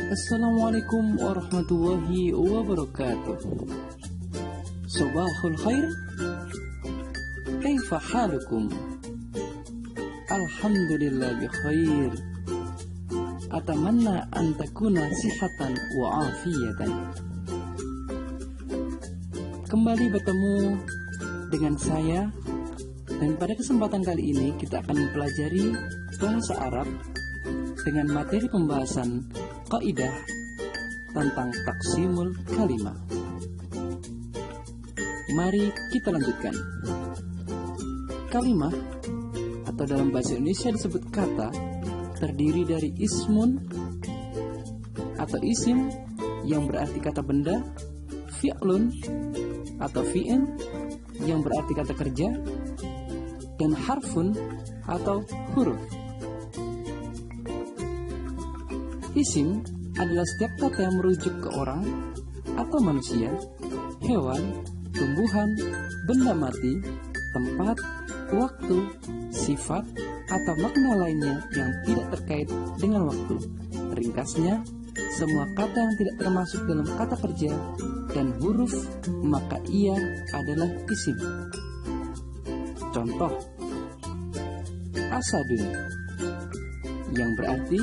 Assalamualaikum warahmatullahi wabarakatuh. Sabahul khair. Kaifa halukum? Alhamdulillah bi khair. Atamanna an takuna sihatan wa afiyatan. Kembali bertemu dengan saya, dan pada kesempatan kali ini kita akan mempelajari bahasa Arab dengan materi pembahasan kaidah tentang taksimul kalimah. Mari kita lanjutkan. Kalimah atau dalam bahasa Indonesia disebut kata terdiri dari ismun atau isim yang berarti kata benda, fi'lun atau fi'il yang berarti kata kerja, dan harfun atau huruf. Isim adalah setiap kata yang merujuk ke orang atau manusia, hewan, tumbuhan, benda mati, tempat, waktu, sifat, atau makna lainnya yang tidak terkait dengan waktu. Ringkasnya, semua kata yang tidak termasuk dalam kata kerja dan huruf, maka ia adalah isim. Contoh, asadun yang berarti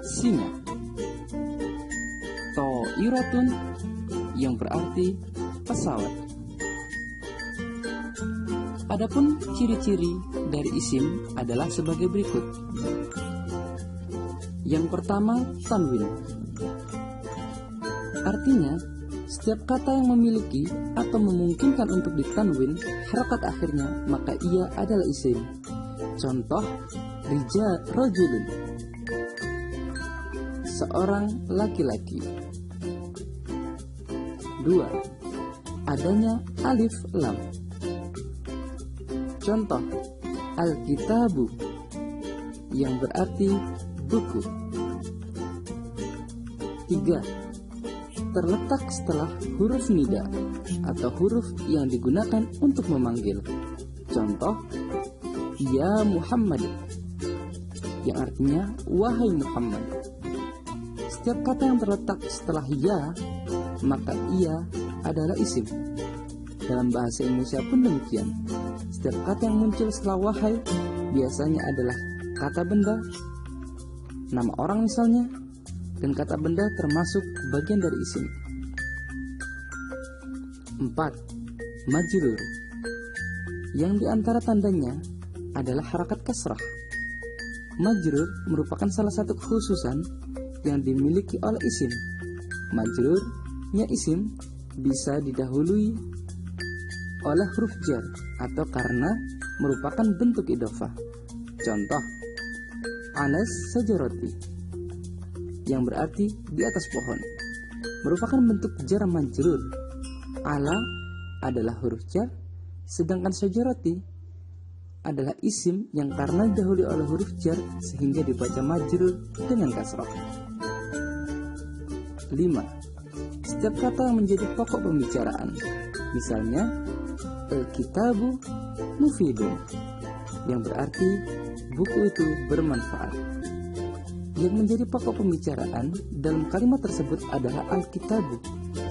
singa, to'iratun yang berarti pesawat. Adapun ciri-ciri dari isim adalah sebagai berikut. Yang pertama, tanwin. Artinya, setiap kata yang memiliki atau memungkinkan untuk ditanwin harakat akhirnya, maka ia adalah isim. Contoh, rajulun, seorang laki-laki. 2. Adanya alif lam. Contoh, al-kitabu yang berarti buku. 3. Terletak setelah huruf nida atau huruf yang digunakan untuk memanggil. Contoh, ya Muhammad yang artinya wahai Muhammad. Setiap kata yang terletak setelah ya, maka ia adalah isim. Dalam bahasa Indonesia pun demikian. Setiap kata yang muncul setelah wahai biasanya adalah kata benda, nama orang misalnya, dan kata benda termasuk bagian dari isim. 4. Majrur, yang diantara tandanya adalah harakat kasrah. Majrur merupakan salah satu kekhususan yang dimiliki oleh isim. Majrurnya isim bisa didahului oleh huruf jar atau karena merupakan bentuk idhofah. Contoh, alas sajarati yang berarti di atas pohon merupakan bentuk jar majrur. Ala adalah huruf jar, sedangkan sajarati adalah isim yang karena didahului oleh huruf jar sehingga dibaca majrur dengan kasrah. 5. Setiap kata yang menjadi pokok pembicaraan, misalnya al-kitabu mufidun yang berarti buku itu bermanfaat. Yang menjadi pokok pembicaraan dalam kalimat tersebut adalah al-kitabu,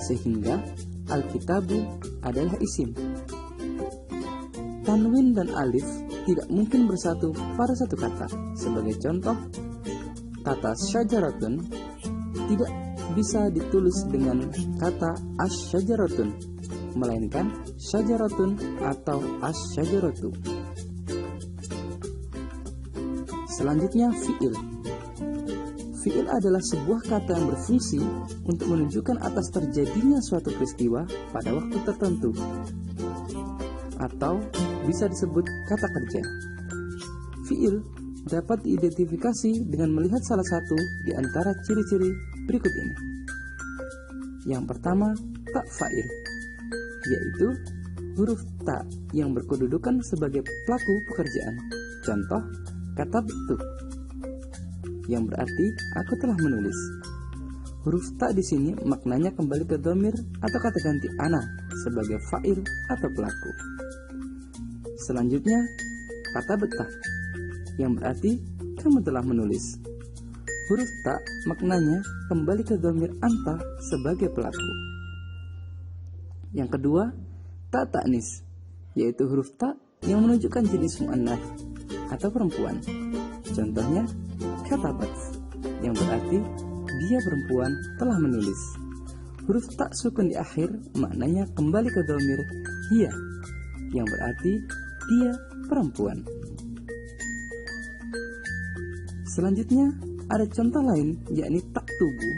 sehingga al-kitabu adalah isim. Tanwin dan alif tidak mungkin bersatu pada satu kata. Sebagai contoh, kata syajaratun tidak bisa ditulis dengan kata asyajaratun, melainkan syajaratun atau asyajaratu. Selanjutnya, fi'il. Fi'il adalah sebuah kata yang berfungsi untuk menunjukkan atas terjadinya suatu peristiwa pada waktu tertentu, atau bisa disebut kata kerja. Fi'il dapat diidentifikasi dengan melihat salah satu di antara ciri-ciri berikut ini. Yang pertama, tak fa'il, yaitu huruf ta yang berkedudukan sebagai pelaku pekerjaan. Contoh, katabtu yang berarti aku telah menulis. Huruf ta di sini maknanya kembali ke dhamir atau kata ganti ana sebagai fa'il atau pelaku. Selanjutnya, kata betah yang berarti kamu telah menulis. Huruf ta maknanya kembali ke dhamir anta sebagai pelaku. Yang kedua, ta ta'nis, yaitu huruf ta yang menunjukkan jenis mu'annath atau perempuan. Contohnya, katabat, yang berarti dia perempuan telah menulis. Huruf ta sukun di akhir maknanya kembali ke dhamir hiya, yang berarti dia perempuan. Selanjutnya ada contoh lain, yakni taktubu,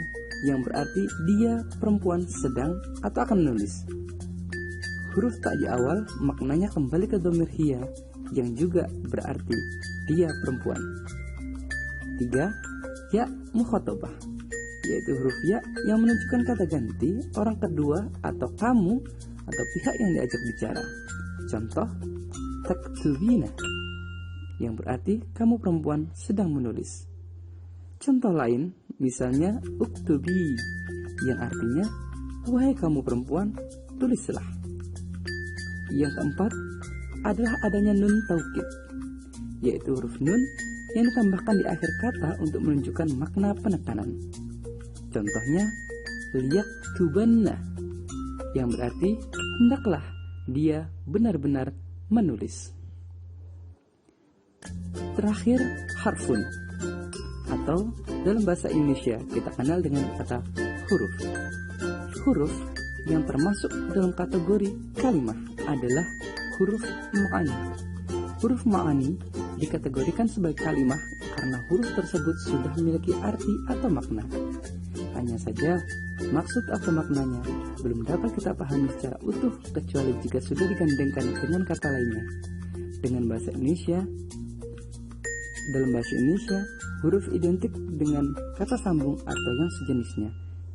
yang berarti dia perempuan sedang atau akan menulis. Huruf ta di awal maknanya kembali ke dhamir hiya, yang juga berarti dia perempuan. 3. Ya mukhatabah, yaitu huruf ya yang menunjukkan kata ganti orang kedua atau kamu atau pihak yang diajak bicara. Contoh, taktubina, yang berarti kamu perempuan sedang menulis. Contoh lain, misalnya uktubi, yang artinya wahai kamu perempuan, tulislah. Yang keempat adalah adanya nun taukid, yaitu huruf nun yang ditambahkan di akhir kata untuk menunjukkan makna penekanan. Contohnya, liyaktubanna, yang berarti hendaklah dia benar-benar menulis. Terakhir, harfun, atau dalam bahasa Indonesia kita kenal dengan kata huruf. Huruf yang termasuk dalam kategori kalimah adalah huruf ma'ani. Huruf ma'ani dikategorikan sebagai kalimah karena huruf tersebut sudah memiliki arti atau makna. Hanya saja, maksud atau maknanya belum dapat kita pahami secara utuh kecuali jika sudah digandengkan dengan kata lainnya. Dengan bahasa Indonesia, dalam bahasa Indonesia, huruf identik dengan kata sambung atau yang sejenisnya.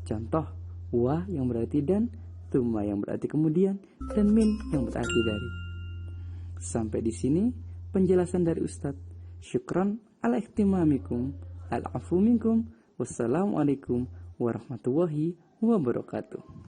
Contoh, wa yang berarti dan, tuma yang berarti kemudian, dan min yang berarti dari. Sampai di sini penjelasan dari Ustadz. Syukran ala ihtimamikum, al-afu minkum, wassalamualaikum warahmatullahi wabarakatuh.